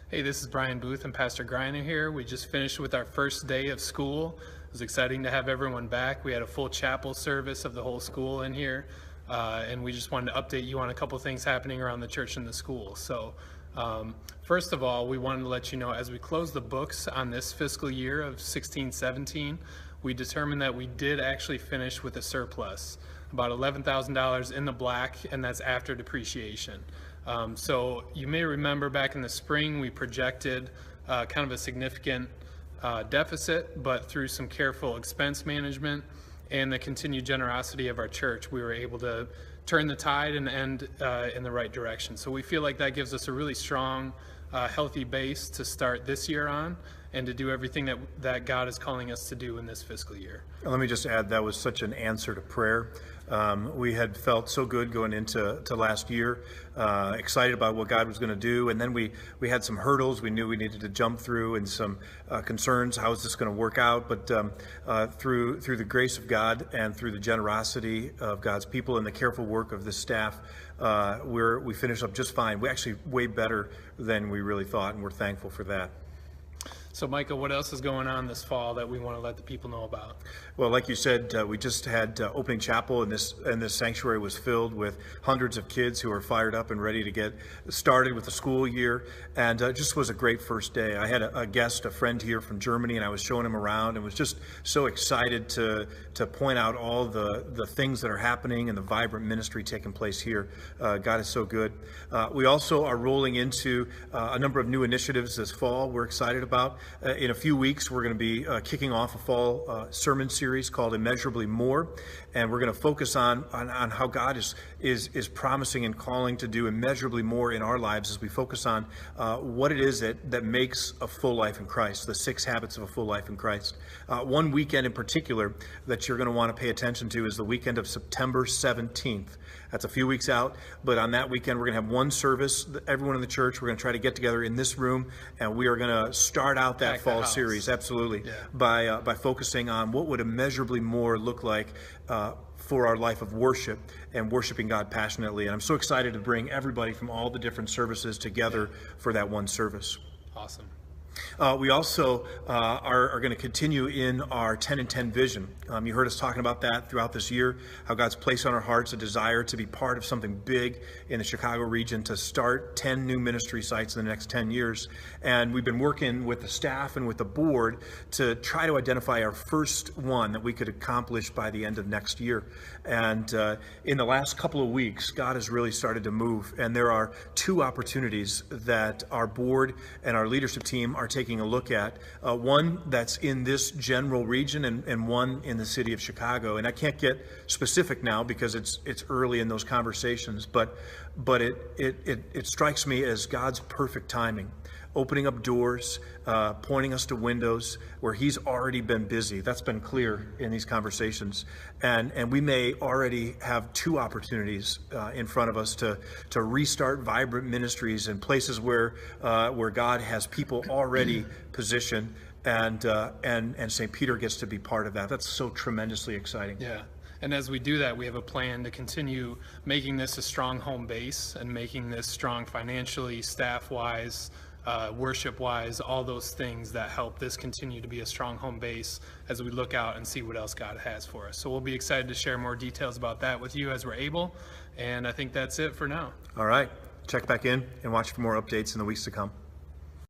Hey, this is Brian Booth and Pastor Greiner here. We just finished with our first day of school. It was exciting to have everyone back. We had a full chapel service of the whole school in here, and we just wanted to update you on a couple things happening around the church and the school. First of all, we wanted to let you know as we close the books on this fiscal year of 16-17, we determined that we did actually finish with a surplus, about $11,000 in the black, and that's after depreciation. So you may remember back in the spring, we projected kind of a significant deficit, but through some careful expense management and the continued generosity of our church, we were able to turn the tide and end in the right direction. So we feel like that gives us a really strong, healthy base to start this year on and to do everything that God is calling us to do in this fiscal year. Let me just add, that was such an answer to prayer. We had felt so good going into last year, excited about what God was going to do, and then we had some hurdles we knew we needed to jump through, and some concerns. How is this going to work out? But through the grace of God and through the generosity of God's people and the careful work of this staff, we finished up just fine. We actually way better than we really thought, and we're thankful for that. So, Micah, what else is going on this fall that we want to let the people know about? Well, like you said, we just had opening chapel, and this sanctuary was filled with hundreds of kids who are fired up and ready to get started with the school year, and it just was a great first day. I had a guest, a friend here from Germany, and I was showing him around and was just so excited to point out all the things that are happening and the vibrant ministry taking place here. God is so good. We also are rolling into a number of new initiatives this fall we're excited about. In a few weeks, we're going to be kicking off a fall sermon series called Immeasurably More, and we're going to focus on how God is promising and calling to do immeasurably more in our lives as we focus on what it is that makes a full life in Christ, the 6 habits of a full life in Christ. One weekend in particular that you're going to want to pay attention to is the weekend of September 17th. That's a few weeks out, but on that weekend, we're going to have one service. Everyone in the church, we're going to try to get together in this room, and we are going to start out that fall series, absolutely, by focusing on what would immeasurably more look like for our life of worship and worshiping God passionately. And I'm so excited to bring everybody from all the different services together for that one service. Awesome. We also are going to continue in our 10 and 10 vision. You heard us talking about that throughout this year, how God's placed on our hearts a desire to be part of something big in the Chicago region, to start 10 new ministry sites in the next 10 years. And we've been working with the staff and with the board to try to identify our first one that we could accomplish by the end of next year. And in the last couple of weeks, God has really started to move. And there are 2 opportunities that our board and our leadership team are taking a look at, one that's in this general region and one in the city of Chicago. And I can't get specific now because it's early in those conversations, but it strikes me as God's perfect timing, opening up doors, pointing us to windows where he's already been busy. That's been clear in these conversations. And we may already have 2 opportunities in front of us to restart vibrant ministries in places where God has people already positioned, and St. Peter gets to be part of that. That's so tremendously exciting. Yeah. And as we do that, we have a plan to continue making this a strong home base and making this strong financially, staff-wise, worship-wise, all those things that help this continue to be a strong home base as we look out and see what else God has for us. So we'll be excited to share more details about that with you as we're able. And I think that's it for now. All right. Check back in and watch for more updates in the weeks to come.